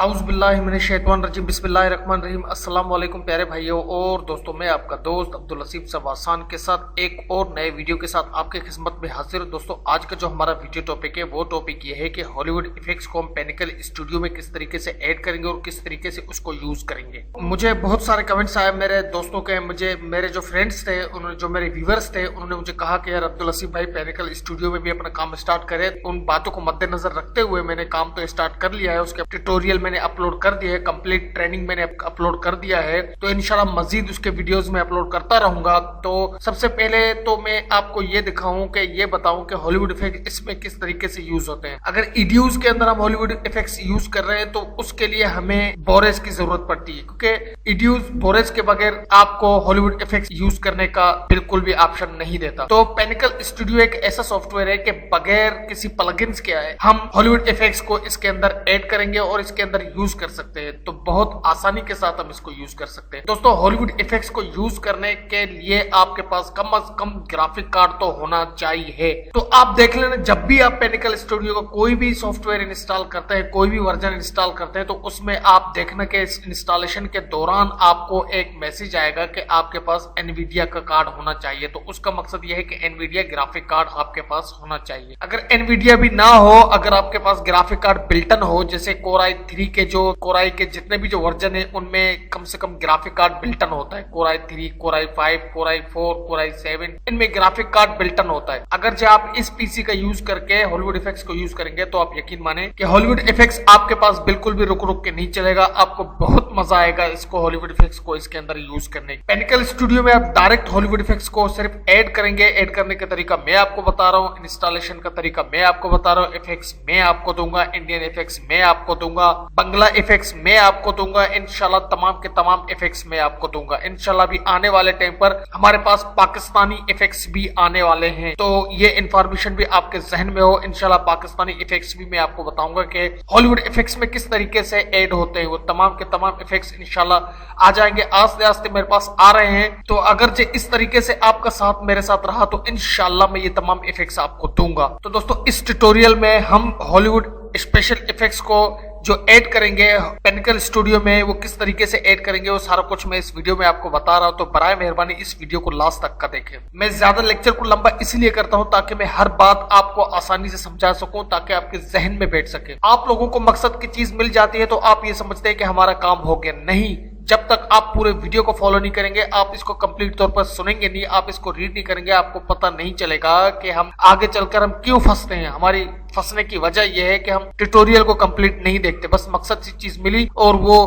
औज़ुबिल्लाहिमिनश्शैतानिर्रजीम बिस्मिल्लाहिर्रहमानिर्रहीम। अस्सलाम वालेकुम प्यारे भाइयों और दोस्तों, मैं आपका दोस्त अब्दुल लतीफ़ सवासान के साथ एक और नए वीडियो के साथ आपके खिदमत में हाजिर हूं। दोस्तों, आज का जो हमारा वीडियो टॉपिक है वो टॉपिक ये है कि हॉलीवुड इफेक्ट्स को हम पेनिकल स्टूडियो में किस तरीके से ऐड करेंगे और किस तरीके से उसको यूज करेंगे। मुझे बहुत सारे कमेंट्स आए मेरे दोस्तों के, मेरे जो फ्रेंड्स थे, उन्होंने जो मेरे व्यूवर्स थे, उन्होंने मुझे कहा कि यार अब्दुल लतीफ़ भाई पेनिकल स्टूडियो में भी अपना काम स्टार्ट करे। उन बातों को मद्देनजर रखते हुए मैंने काम तो स्टार्ट कर लिया है, उसके ट्यूटोरियल मैंने अपलोड कर दिया है, कंप्लीट ट्रेनिंग मैंने अपलोड कर दिया है, तो इंशाल्लाह मजीद उसके वीडियोस में अपलोड करता रहूंगा। तो सबसे पहले तो मैं आपको ये दिखाऊं कि ये बताऊं कि हॉलीवुड इफेक्ट इसमें किस तरीके से यूज होते हैं। अगर ईडीयूज के अंदर हम हॉलीवुड इफेक्ट्स यूज कर रहे हैं तो उसके लिए हमें बोरेस की जरूरत पड़ती है, क्योंकि ईडीयूज बोरेस के बगैर आपको हॉलीवुड इफेक्ट्स यूज करने का बिल्कुल भी ऑप्शन नहीं देता। तो पेनिकल स्टूडियो एक ऐसा सॉफ्टवेयर है कि बगैर किसी प्लगइन्स के हम हॉलीवुड इफेक्ट्स को इसके अंदर ऐड करेंगे और इसके अंदर यूज कर सकते हैं। तो बहुत आसानी के साथ हम इसको यूज कर सकते हैं। दोस्तों, हॉलीवुड इफेक्ट्स को यूज करने के लिए आपके पास कम से कम ग्राफिक कार्ड तो होना चाहिए। तो आप देख लेना, जब भी आप पेनिकल स्टूडियो का कोई भी सॉफ्टवेयर इंस्टॉल करते हैं, कोई भी वर्जन इंस्टॉल करते हैं, तो उसमें आप देखना कि इस इंस्टॉलेशन के दौरान आपको एक मैसेज आएगा कि आपके पास एनवीडिया का कार्ड होना चाहिए। तो उसका मकसद यह है कि एनवीडिया ग्राफिक कार्ड आपके पास होना चाहिए। अगर एनवीडिया भी ना हो, अगर आपके पास ग्राफिक कार्ड बिल्टन हो, जैसे कोर i3 के जितने भी जो वर्जन है उनमें कम से कम ग्राफिक कार्ड बिल्टन होता है। Core i3, core i5, core i4, core i7, इनमें ग्राफिक कार्ड बिल्टन होता है। अगर जो आप इस पीसी का यूज करके हॉलीवुड इफेक्ट्स को यूज करेंगे तो आप यकीन माने कि हॉलीवुड इफेक्ट्स आपके पास बिल्कुल भी रुक रुक के नहीं चलेगा। आपको बहुत मजा आएगा इसको हॉलीवुड इफेक्ट्स को इसके अंदर यूज करने। पेनिकल स्टूडियो में आप डायरेक्ट हॉलीवुड इफेक्ट्स को सिर्फ ऐड करेंगे। ऐड करने का तरीका मैं आपको बता रहा हूँ, इंस्टॉलेशन का तरीका मैं आपको बता रहा हूँ, इफेक्ट्स मैं आपको दूंगा, इंडियन इफेक्ट्स मैं आपको दूंगा, बंगला इफेक्ट्स मैं आपको दूंगा, इंशाल्लाह तमाम के तमाम इफेक्ट्स मैं आपको दूंगा। इंशाल्लाह भी आने वाले टाइम पर हमारे पास पाकिस्तानी इफेक्ट्स भी आने वाले हैं, तो ये इंफॉर्मेशन भी आपके जहन में हो। इंशाल्लाह पाकिस्तानी इफेक्ट्स भी मैं आपको बताऊंगा कि हॉलीवुड इफेक्ट्स में किस तरीके से ऐड होते हैं। वो तमाम के तमाम इफेक्ट्स इंशाल्लाह आ जाएंगे, आस्ते आस्ते मेरे पास आ रहे हैं। तो अगर जो इस तरीके से आपका साथ मेरे साथ रहा तो इंशाल्लाह मैं ये तमाम इफेक्ट्स आपको दूंगा। तो दोस्तों, इस ट्यूटोरियल में हम हॉलीवुड स्पेशल इफेक्ट्स को जो ऐड करेंगे पेनिकल स्टूडियो में, वो किस तरीके से ऐड करेंगे वो सारा कुछ मैं इस वीडियो में आपको बता रहा हूं। तो बराए मेहरबानी इस वीडियो को लास्ट तक का देखें। मैं ज्यादा लेक्चर को लंबा इसलिए करता हूं ताकि मैं हर बात आपको आसानी से समझा सकूं, ताकि आपके जहन में बैठ सके। आप लोगों को मकसद की चीज मिल जाती है तो आप ये समझते हैं कि हमारा काम हो गया। नहीं, जब तक आप पूरे वीडियो को फॉलो नहीं करेंगे, आप इसको कंप्लीट तौर पर सुनेंगे नहीं, आप इसको रीड नहीं करेंगे, आपको पता नहीं चलेगा कि हम आगे चलकर हम क्यों फंसते हैं। हमारी फंसने की वजह यह है कि हम ट्यूटोरियल को कंप्लीट नहीं देखते। बस मकसद से चीज मिली और वो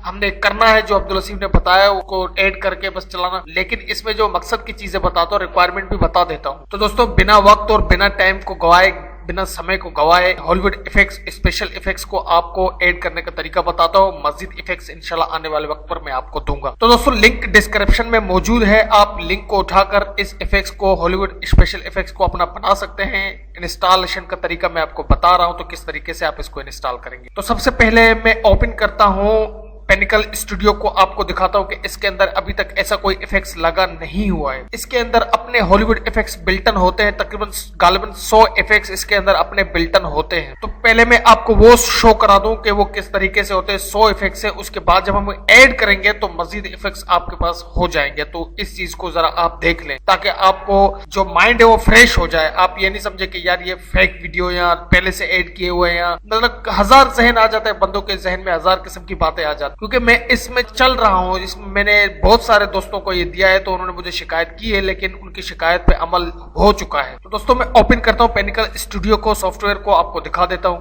हमने करना है, जो अब्दुल लतीफ़ ने बताया उसको ऐड करके बस चलाना। लेकिन इसमें जो मकसद की चीजें बताता हूँ, रिक्वायरमेंट भी बता देता हूँ। तो दोस्तों, बिना वक्त और बिना टाइम को गवाए, बिना समय को गवाए, हॉलीवुड इफेक्ट्स स्पेशल इफेक्ट्स को आपको ऐड करने का तरीका बताता हूँ। मजीद इफेक्ट्स इंशाल्लाह आने वाले वक्त पर मैं आपको दूंगा। तो दोस्तों, लिंक डिस्क्रिप्शन में मौजूद है, आप लिंक को उठाकर इस इफेक्ट्स को, हॉलीवुड स्पेशल इफेक्ट्स को अपना बना सकते हैं। इंस्टॉलेशन का तरीका मैं आपको बता रहा हूँ, तो किस तरीके से आप इसको इंस्टॉल करेंगे। तो सबसे पहले मैं ओपन करता हूँ पेनिकल स्टूडियो को, आपको दिखाता हूं कि इसके अंदर अभी तक ऐसा कोई इफेक्ट्स लगा नहीं हुआ है। इसके अंदर अपने हॉलीवुड इफेक्ट्स बिल्टन होते हैं, तकरीबन गालिबन 100 इफेक्ट्स इसके अंदर अपने बिल्टन होते हैं। तो पहले मैं आपको वो शो करा दूं कि वो किस तरीके से होते हैं। 100 इफेक्ट्स है, उसके बाद जब हम ऐड करेंगे तो मजीद इफेक्ट्स आपके पास हो जाएंगे। तो इस चीज को जरा आप देख लें ताकि आपको जो माइंड है वो फ्रेश हो जाए। आप ये नहीं समझे कि यार ये फेक वीडियो या पहले से ऐड किए हुए हैं, मतलब हजार जहन आ जाता है, बंदों के जहन में हजार किस्म की बातें आ जाती, क्योंकि मैं इसमें चल रहा हूं। इसमें मैंने बहुत सारे दोस्तों को ये दिया है, तो उन्होंने मुझे शिकायत की है, लेकिन उनकी शिकायत पे अमल हो चुका है। तो दोस्तों, मैं ओपन करता हूं पेनिकल स्टूडियो को, सॉफ्टवेयर को आपको दिखा देता हूं।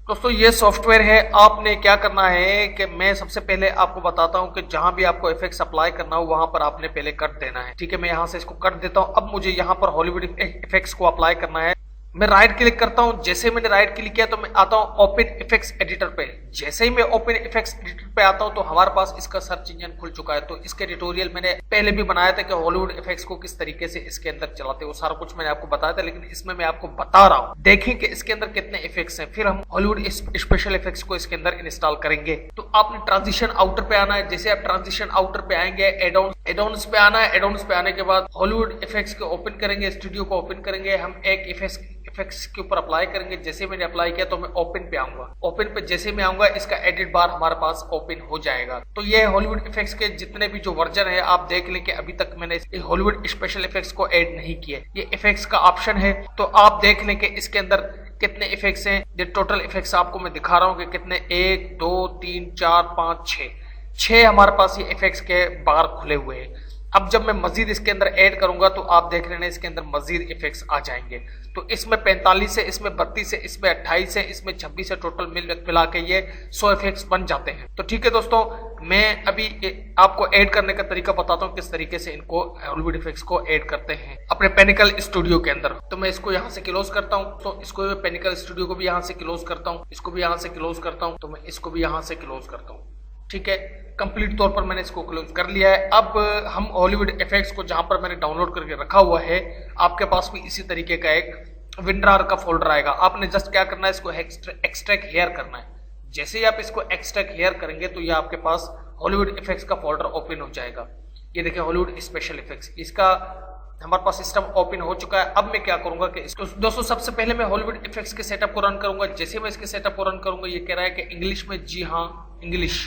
दोस्तों, ये सॉफ्टवेयर है। आपने क्या करना है कि मैं सबसे पहले आपको बताता हूं कि जहां भी आपको इफेक्ट्स अप्लाई करना हो वहां पर आपने पहले कट देना है। ठीक है, मैं यहां से इसको कट देता हूं। अब मुझे यहां पर हॉलीवुड इफेक्ट्स को अप्लाई करना है। मैं राइट क्लिक करता हूं। जैसे मैंने राइट क्लिक किया तो मैं आता हूं ओपन इफेक्ट्स एडिटर पे। जैसे ही मैं ओपन इफेक्ट्स एडिटर पे आता हूं तो हमारे पास इसका सर्च इंजन खुल चुका है। तो इसके ट्यूटोरियल मैंने पहले भी बनाया था कि हॉलीवुड इफेक्ट्स को किस तरीके से इसके अंदर चलाते हैं, वो सारा कुछ मैंने आपको बताया था, लेकिन इसमें मैं आपको बता रहा हूं। देखें कि इसके अंदर कितने इफेक्ट्स हैं, फिर हम हॉलीवुड स्पेशल इफेक्ट्स को इसके अंदर इंस्टॉल करेंगे। तो आपने ट्रांजिशन आउटर पे आना है। जैसे आप ट्रांजिशन आउटर पे आएंगे, एडॉन्स पे आना है। एडॉन्स पे आने के बाद हॉलीवुड इफेक्ट्स को ओपन करेंगे, स्टूडियो को ओपन करेंगे। हम एक इफेक्ट्स के ऊपर अप्लाई करेंगे। जैसे मैंने अप्लाई किया तो मैं ओपन पे आऊंगा। ओपन पे जैसे मैं आऊंगा इसका एडिट बार हमारे पास ओपन हो जाएगा। तो ये हॉलीवुड इफेक्ट्स के जितने भी जो वर्जन है आप देख लें कि अभी तक मैंने हॉलीवुड स्पेशल इफेक्ट्स को ऐड नहीं किया। ये इफेक्ट्स का ऑप्शन है, तो आप देख लें कि इसके अंदर कितने इफेक्ट्स हैं। ये टोटल इफेक्ट्स आपको मैं दिखा रहा हूं कि कितने 1 2 3 4 5 6 हमारे पास ये इफेक्ट्स के बार खुले हुए हैं। अब जब मैं मजीद इसके अंदर ऐड करूंगा तो आप देख रहे हैं इसके अंदर मजीद इफेक्ट्स आ जाएंगे। तो इसमें 45 है, इसमें 32 है, इसमें 28 है, इसमें 26 है, टोटल मिला के ये 100 इफेक्ट्स बन जाते हैं। तो ठीक है दोस्तों, मैं अभी आपको ऐड करने का तरीका बताता हूँ किस तरीके से इनको हॉलीवुड इफेक्ट्स को ऐड करते हैं अपने पेनिकल स्टूडियो के अंदर। तो मैं इसको यहाँ से क्लोज करता हूँ, तो इसको पेनिकल स्टूडियो को भी यहाँ से क्लोज करता हूँ, इसको भी यहाँ से क्लोज करता हूँ, तो मैं इसको भी यहाँ से क्लोज करता हूँ। ठीक है, कंप्लीट तौर पर मैंने इसको क्लोज कर लिया है। अब हम हॉलीवुड इफेक्ट्स को जहां पर मैंने डाउनलोड करके रखा हुआ है, आपके पास भी इसी तरीके का एक विंडर का फोल्डर आएगा। आपने जस्ट क्या करना है, इसको एक्सट्रैक्ट हेयर करना है। जैसे ही आप इसको एक्सट्रैक्ट हेयर करेंगे तो ये आपके पास हॉलीवुड इफेक्ट्स का फोल्डर ओपन हो जाएगा। ये देखिए हॉलीवुड स्पेशल इफेक्ट्स, इसका हमारे पास सिस्टम ओपन हो चुका है। अब मैं क्या करूंगा कि इसको दोस्तों सबसे पहले मैं हॉलीवुड इफेक्ट्स के सेटअप को रन करूंगा। जैसे मैं इसके सेटअप को रन करूंगा, ये कह रहा है कि इंग्लिश में, जी हाँ इंग्लिश,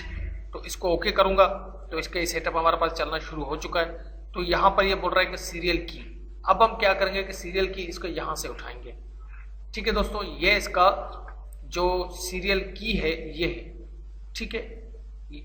तो इसको ओके करूंगा तो इसके सेटअप हमारे पास चलना शुरू हो चुका है। तो यहाँ पर ये बोल रहा है कि सीरियल की। अब हम क्या करेंगे कि सीरियल की इसको यहाँ से उठाएंगे। ठीक है दोस्तों, ये इसका जो सीरियल की है ये है। ठीक है,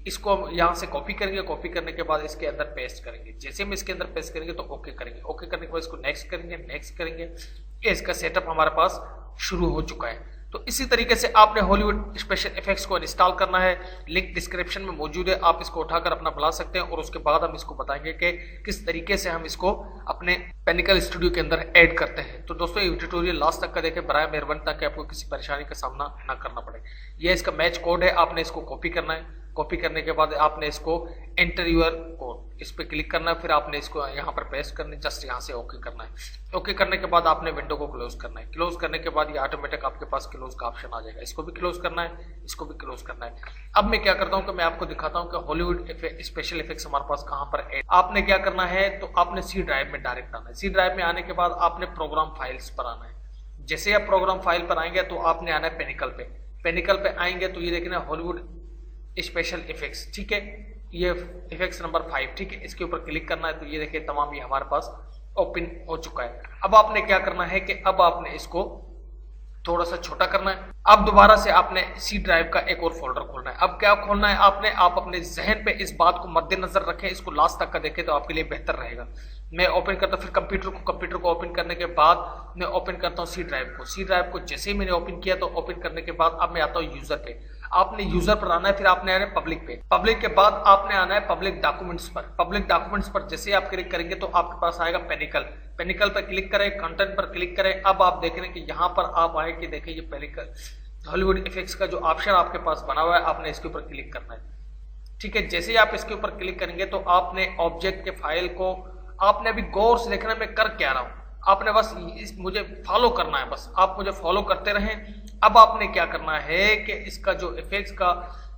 इसको हम यहाँ से कॉपी करेंगे। कॉपी करने के बाद इसके अंदर पेस्ट करेंगे। जैसे हम इसके अंदर पेस्ट करेंगे तो ओके करेंगे। ओके करने के बाद इसको नेक्स्ट करेंगे, नेक्स्ट करेंगे। ये इसका सेटअप हमारे पास शुरू हो चुका है। तो इसी तरीके से आपने हॉलीवुड स्पेशल इफेक्ट्स को इंस्टॉल करना है। लिंक डिस्क्रिप्शन में मौजूद है, आप इसको उठाकर अपना बुला सकते हैं। और उसके बाद हम इसको बताएंगे कि किस तरीके से हम इसको अपने पेनिकल स्टूडियो के अंदर ऐड करते हैं। तो दोस्तों ये ट्यूटोरियल लास्ट तक का देखें बराए मेहरबानी, ताकि आपको किसी परेशानी का सामना ना करना पड़े। ये इसका मैच कोड है, आपने इसको कॉपी करना है। कॉपी करने के बाद आपने इसको एंटर यूर कोड, इस पर क्लिक करना है। फिर आपने इसको यहाँ पर पेस्ट करना है, जस्ट यहाँ से ओके करना है। ओके करने के बाद आपने विंडो को क्लोज करना है। क्लोज करने के बाद ये ऑटोमेटिक आपके पास क्लोज का ऑप्शन आ जाएगा। इसको भी क्लोज करना है, इसको भी क्लोज करना है। अब मैं क्या करता हूँ कि मैं आपको दिखाता हूँ कि हॉलीवुड स्पेशल इफेक्ट्स हमारे पास कहाँ पर है। आपने क्या करना है, तो आपने सी ड्राइव में डायरेक्ट आना है। सी ड्राइव में आने के बाद आपने प्रोग्राम फाइल्स पर आना है। जैसे आप प्रोग्राम फाइल पर आएंगे तो आपने आना है पेनिकल पे। पेनिकल पे आएंगे तो ये देखना हॉलीवुड स्पेशल इफेक्ट्स। ठीक है, ये इफेक्ट्स नंबर 5। ठीक है, इसके ऊपर क्लिक करना है तो ये देखिए तमाम ये हमारे पास ओपन हो चुका है। अब आपने क्या करना है कि अब आपने इसको थोड़ा सा छोटा करना है। अब दोबारा से आपने सी ड्राइव का एक और फोल्डर खोलना है। अब क्या खोलना है आपने, आप अपने जहन पे इस बात को मद्देनजर रखें, इसको लास्ट तक का देखें तो आपके लिए बेहतर रहेगा। मैं ओपन करता हूँ, फिर कंप्यूटर को ओपन करने के बाद मैं ओपन करता हूँ सी ड्राइव को। सी ड्राइव को जैसे ही मैंने ओपन किया तो ओपन करने के बाद अब मैं आता हूँ यूजर पे। आपने यूजर पर आना है, फिर आपने आना है पब्लिक पे। पब्लिक के बाद आपने आना है पब्लिक डॉक्यूमेंट्स पर। पब्लिक डॉक्यूमेंट्स पर जैसे ही आप क्लिक करेंगे तो आपके पास आएगा पेनिकल। पेनिकल पर क्लिक करें, कंटेंट पर क्लिक करें। अब आप देख रहे हैं कि यहाँ पर आप आए कि देखिए ये पेनिकल हॉलीवुड इफेक्ट्स का जो ऑप्शन आपके पास बना हुआ है, आपने इसके ऊपर क्लिक करना है। ठीक है, जैसे ही आप इसके ऊपर क्लिक करेंगे तो आपने ऑब्जेक्ट के फाइल को आपने अभी गौर से देखना मैं कर क्या रहा हूं। आपने बस मुझे फॉलो करना है, बस आप मुझे फॉलो करते रहें। अब आपने क्या करना है कि इसका जो इफेक्ट्स का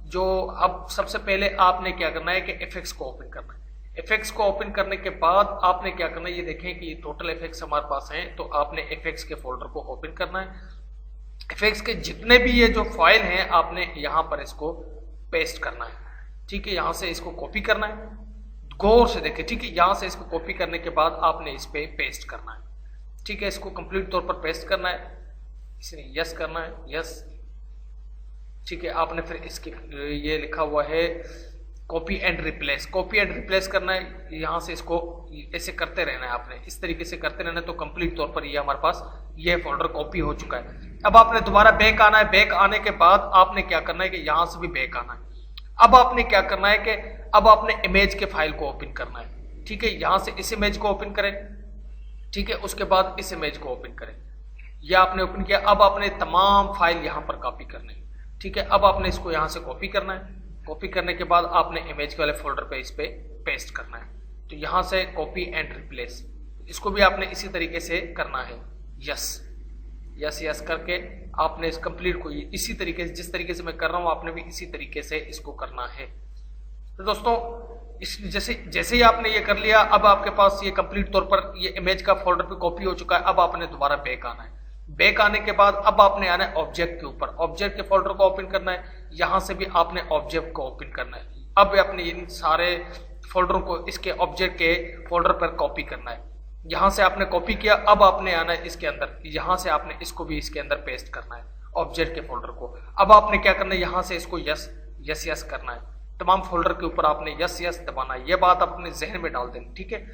जो अब सबसे पहले आपने क्या करना है कि इफेक्ट्स को ओपन करना है। इफेक्ट्स को ओपन करने के बाद आपने क्या करना है, ये देखें कि टोटल इफेक्ट्स हमारे पास हैं। तो आपने इफेक्ट्स के फोल्डर को ओपन करना है। इफेक्ट्स के जितने भी ये जो फाइल हैं आपने यहाँ पर इसको पेस्ट करना है। ठीक है, यहाँ से इसको कॉपी करना है, गौर से देखें। ठीक है, यहाँ से इसको कॉपी करने के बाद आपने इस पे पेस्ट करना है। ठीक है, इसको कंप्लीट तौर पर पेस्ट करना है, इसने यस करना है, यस। ठीक है, आपने फिर इसके ये लिखा हुआ है copy and replace. Copy and replace करना है, यहाँ से इसको ऐसे करते रहना है। आपने इस तरीके से करते रहना है तो कंप्लीट तौर पर ये हमारे पास ये फोल्डर कॉपी हो चुका है। अब आपने दोबारा बैक आना है। बैक आने के बाद आपने क्या करना है कि यहाँ से भी बैक आना है। अब आपने क्या करना है कि अब आपने इमेज के फाइल को ओपन करना है। ठीक है, यहाँ से इस इमेज को ओपन करें। ठीक है, उसके बाद इस इमेज को ओपन करें। यह आपने ओपन किया। अब आपने तमाम फाइल यहाँ पर कॉपी करने हैं। ठीक है, अब आपने इसको यहाँ से कॉपी करना है। कॉपी करने के बाद आपने इमेज वाले फोल्डर पे इस पे पेस्ट करना है। तो यहाँ से कॉपी एंड रिप्लेस, इसको भी आपने इसी तरीके से करना है। यस यस यस करके आपने इस कंप्लीट को इसी तरीके से, जिस तरीके से मैं कर रहा हूँ, आपने भी इसी तरीके से इसको करना है। तो दोस्तों इस जैसे ही आपने ये कर लिया, अब आपके पास ये कंप्लीट तौर पर ये इमेज का फोल्डर पे कॉपी हो चुका है। अब आपने दोबारा बैक आना है। बैक आने के बाद अब आपने आना है ऑब्जेक्ट के ऊपर, ऑब्जेक्ट के फोल्डर को ओपन करना है, यहां से भी आपने ऑब्जेक्ट को ओपन करना है। अब अपने इन सारे फोल्डरों को इसके ऑब्जेक्ट के फोल्डर पर कॉपी करना है। यहां से आपने कॉपी किया, अब आपने आना है इसके अंदर, यहां से आपने इसको भी इसके अंदर पेस्ट करना है ऑब्जेक्ट के फोल्डर को। अब आपने क्या करना है, यहां से इसको यस यस यस करना है, तमाम फोल्डर के ऊपर आपने यस यस दबाना है। यह बात अपने जहन में डाल दें, ठीक है,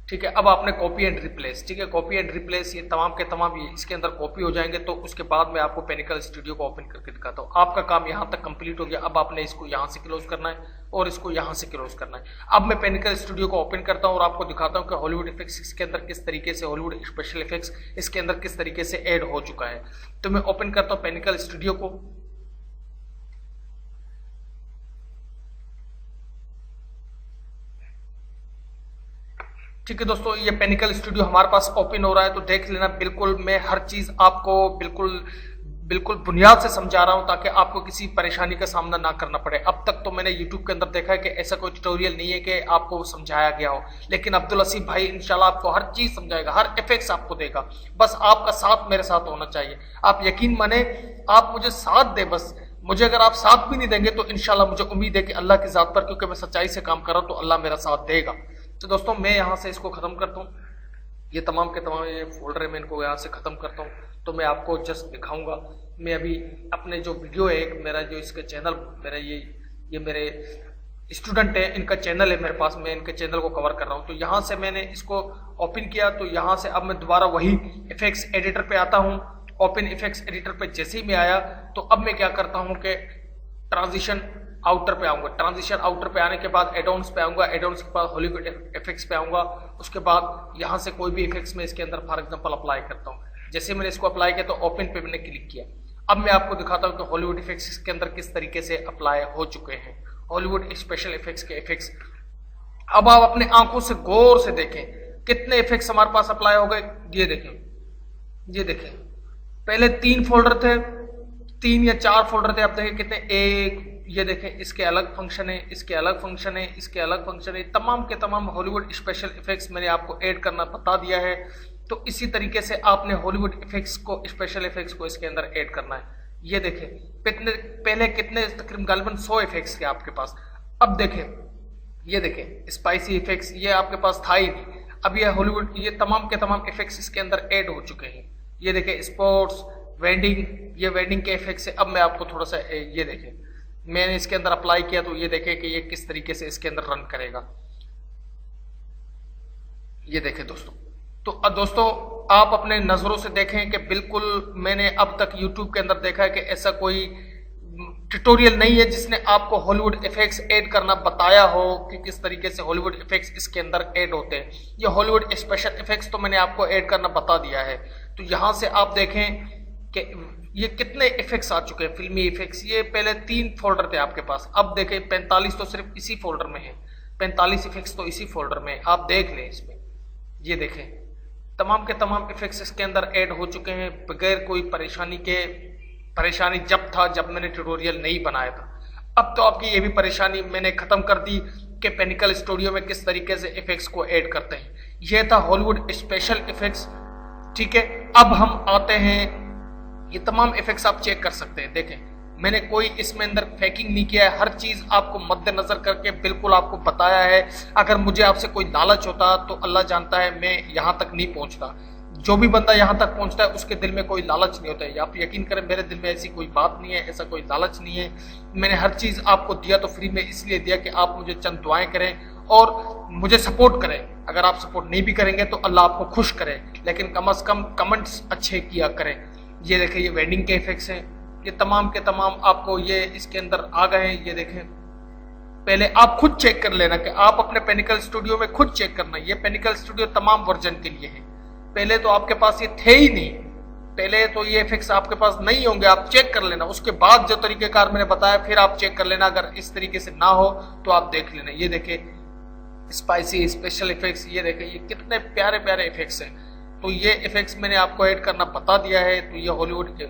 ठीक है। अब आपने कॉपी एंड रिप्लेस, ठीक है, कॉपी एंड रिप्लेस, ये तमाम के तमाम ये इसके अंदर कॉपी हो जाएंगे। तो उसके बाद मैं आपको पेनिकल स्टूडियो को ओपन करके दिखाता हूँ। आपका काम यहाँ तक कंप्लीट हो गया। अब आपने इसको यहाँ से क्लोज करना है और इसको यहाँ से क्लोज करना है। अब मैं पेनिकल स्टूडियो को ओपन करता हूँ और आपको दिखाता हूँ कि हॉलीवुड इफेक्ट्स इसके अंदर किस तरीके से, हॉलीवुड स्पेशल इफेक्ट्स इसके अंदर किस तरीके से ऐड हो चुका है। तो मैं ओपन करता हूँ पेनिकल स्टूडियो को। ठीक है दोस्तों, ये पेनिकल स्टूडियो हमारे पास ओपन हो रहा है, तो देख लेना। बिल्कुल मैं हर चीज आपको बिल्कुल बिल्कुल बुनियाद से समझा रहा हूं ताकि आपको किसी परेशानी का सामना ना करना पड़े। अब तक तो मैंने YouTube के अंदर देखा है कि ऐसा कोई ट्यूटोरियल नहीं है कि आपको समझाया गया हो, लेकिन अब्दुल असीफ भाई इंशाल्लाह आपको हर चीज समझाएगा, हर इफेक्ट्स आपको देगा। बस आपका साथ मेरे साथ होना चाहिए। आप यकीन माने, आप मुझे साथ दे बस। मुझे अगर आप साथ भी नहीं देंगे तो इंशाल्लाह मुझे उम्मीद है कि अल्लाह की जात पर, क्योंकि मैं सच्चाई से काम कर रहा हूं, तो अल्लाह मेरा साथ देगा। तो दोस्तों मैं यहाँ से इसको खत्म करता हूँ, ये तमाम के तमाम ये फोल्डर है, मैं इनको यहाँ से खत्म करता हूँ। तो मैं आपको जस्ट दिखाऊंगा। मैं अभी अपने जो वीडियो है एक मेरा जो इसके चैनल, मेरा ये मेरे स्टूडेंट है, इनका चैनल है मेरे पास, मैं इनके चैनल को कवर कर रहा हूँ। तो यहाँ से मैंने इसको ओपन किया, तो यहाँ से अब मैं दोबारा वही इफेक्ट्स एडिटर पे आता हूँ। ओपन इफेक्ट्स एडिटर पे जैसे ही मैं आया, तो अब मैं क्या करता हूँ कि ट्रांजिशन आउटर पे आऊंगा। ट्रांजिशन आउटर पे आने के बाद एडॉन्स पे आऊंगा, एडॉन्स के बाद हॉलीवुड इफेक्ट्स पे आऊंगा। उसके बाद यहाँ से कोई भी इफेक्ट्स में इसके अंदर फॉर एग्जांपल अप्लाई करता हूँ। जैसे मैंने इसको अप्लाई किया तो ओपन पे मैंने क्लिक किया। अब मैं आपको दिखाता हूँ कि हॉलीवुड इफेक्ट्स इसके अंदर किस तरीके से अप्लाई हो चुके हैं, हॉलीवुड स्पेशल इफेक्ट्स के इफेक्ट्स। अब आप अपने आंखों से गौर से देखें कितने इफेक्ट्स हमारे पास अप्लाई हो गए। ये देखें, ये देखें, पहले 3 फोल्डर थे, 3 या 4 फोल्डर थे, अब देखें कितने, एक, ये देखें, इसके अलग फंक्शन है, इसके अलग फंक्शन है, इसके अलग फंक्शन है। तमाम के तमाम हॉलीवुड स्पेशल इफेक्ट्स मैंने आपको ऐड करना बता दिया है। तो इसी तरीके से आपने हॉलीवुड इफेक्ट्स को, स्पेशल इफेक्ट्स को इसके अंदर ऐड करना है। ये देखें पहले कितने, तकरीबन गालिबन 100 इफेक्ट्स थे आपके पास। अब देखें, ये देखें स्पाइसी इफेक्ट्स, ये आपके पास था ही नहीं। अब ये हॉलीवुड, ये तमाम के तमाम इफेक्ट्स इसके अंदर ऐड हो चुके हैं। ये देखें स्पोर्ट्स, वेडिंग, ये वेडिंग के इफेक्ट्स है। अब मैं आपको थोड़ा सा, ये देखें मैंने इसके अंदर अप्लाई किया, तो ये देखें कि ये किस तरीके से इसके अंदर रन करेगा। ये देखें दोस्तों। तो दोस्तों आप अपने नजरों से देखें कि बिल्कुल मैंने अब तक YouTube के अंदर देखा है कि ऐसा कोई ट्यूटोरियल नहीं है जिसने आपको हॉलीवुड इफेक्ट्स ऐड करना बताया हो कि किस तरीके से हॉलीवुड इफेक्ट्स इसके अंदर ऐड होते हैं। ये हॉलीवुड स्पेशल इफेक्ट्स तो मैंने आपको ऐड करना बता दिया है। तो यहां से आप देखें कि ये कितने इफेक्ट्स आ चुके हैं, फिल्मी इफेक्ट्स। ये पहले 3 फोल्डर थे आपके पास, अब देखें 45 तो सिर्फ इसी फोल्डर में है, 45 इफेक्ट्स तो इसी फोल्डर में। आप देख लें इसमें, ये देखें तमाम के तमाम इफेक्ट्स इसके अंदर ऐड हो चुके हैं बगैर कोई परेशानी के। परेशानी जब मैंने ट्यूटोरियल नहीं बनाया था। अब तो आपकी ये भी परेशानी मैंने खत्म कर दी कि पेनिकल स्टूडियो में किस तरीके से इफेक्ट्स को ऐड करते हैं। यह था हॉलीवुड स्पेशल इफेक्ट्स, ठीक है। अब हम आते हैं, ये तमाम इफेक्ट्स आप चेक कर सकते हैं। देखें मैंने कोई इसमें अंदर फेकिंग नहीं किया है, हर चीज आपको मद्देनजर करके बिल्कुल आपको बताया है। अगर मुझे आपसे कोई लालच होता तो अल्लाह जानता है मैं यहां तक नहीं पहुंचता। जो भी बंदा यहां तक पहुंचता है उसके दिल में कोई लालच नहीं होता है। आप यकीन करें मेरे दिल में ऐसी कोई बात नहीं है, ऐसा कोई लालच नहीं है। मैंने हर चीज आपको दिया तो फ्री में इसलिए दिया कि आप मुझे चंद दुआएं करें और मुझे सपोर्ट करें। अगर आप सपोर्ट नहीं भी करेंगे तो अल्लाह आपको खुश करे, लेकिन कम से कम कमेंट्स अच्छे किया करें। ये देखें ये वेडिंग के इफेक्ट्स हैं, ये तमाम के तमाम आपको ये इसके अंदर आ गए हैं। ये देखें, पहले आप खुद चेक कर लेना कि आप अपने पेनिकल स्टूडियो में खुद चेक करना। ये पेनिकल स्टूडियो तमाम वर्जन के लिए है। पहले तो आपके पास ये थे ही नहीं, पहले तो ये इफेक्ट्स आपके पास नहीं होंगे। आप चेक कर लेना, उसके बाद जो तरीकेकार मैंने बताया फिर आप चेक कर लेना। अगर इस तरीके से ना हो तो आप देख लेना। ये देखें स्पाइसी स्पेशल इफेक्ट्स, ये देखें ये कितने प्यारे प्यारे इफेक्ट्स हैं। तो ये इफेक्ट्स मैंने आपको ऐड करना बता दिया है। तो ये हॉलीवुड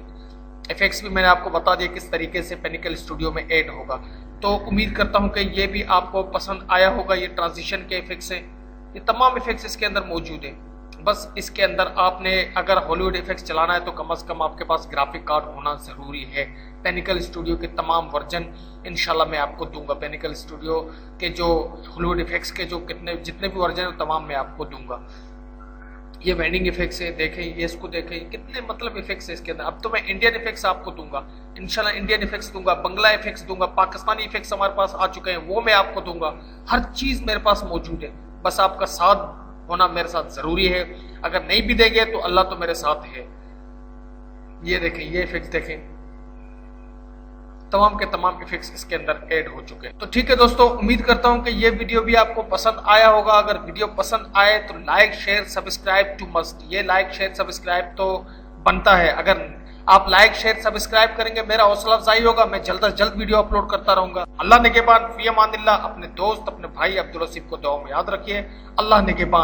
इफेक्ट्स भी मैंने आपको बता दिया किस तरीके से पेनिकल स्टूडियो में ऐड होगा। तो उम्मीद करता हूं कि ये भी आपको पसंद आया होगा। ये ट्रांजिशन के इफेक्ट्स हैं, ये तमाम इफेक्ट्स इसके अंदर मौजूद है। बस इसके अंदर आपने अगर हॉलीवुड इफेक्ट्स चलाना है तो कम से कम आपके पास ग्राफिक कार्ड होना ज़रूरी है। पेनिकल स्टूडियो के तमाम वर्जन इंशाल्लाह मैं आपको दूंगा। पेनिकल स्टूडियो के जो हॉलीवुड इफेक्ट्स के जो जितने भी वर्जन है तमाम मैं आपको दूंगा। ये वेंडिंग इफेक्ट्स है, देखें ये इसको देखें कितने मतलब इफेक्ट्स है इसके अंदर। अब तो मैं इंडियन इफेक्ट्स आपको दूंगा इंशाल्लाह, इंडियन इफेक्ट्स दूंगा, बंगला इफेक्ट्स दूंगा, पाकिस्तानी इफेक्ट्स हमारे पास आ चुके हैं वो मैं आपको दूंगा। हर चीज मेरे पास मौजूद है, बस आपका साथ होना मेरे साथ जरूरी है। अगर नहीं भी देंगे तो अल्लाह तो मेरे साथ है। ये देखें ये इफेक्ट्स देखें, तमाम के तमाम इफेक्ट्स इसके अंदर ऐड हो चुके हैं। तो ठीक है दोस्तों, उम्मीद करता हूं कि ये वीडियो भी आपको पसंद आया होगा। अगर वीडियो पसंद आए तो like share subscribe to must, ये लाइक शेयर सब्सक्राइब तो बनता है। अगर आप लाइक शेयर सब्सक्राइब करेंगे मेरा हौसला अफजाई होगा, मैं जल्द से जल्द वीडियो अपलोड करता रहूंगा। अल्लाह निगहबान, फी अमानिल्लाह। अपने दोस्त अपने भाई अब्दुल लतीफ को दुआ में याद रखिए। अल्लाह निगहबान।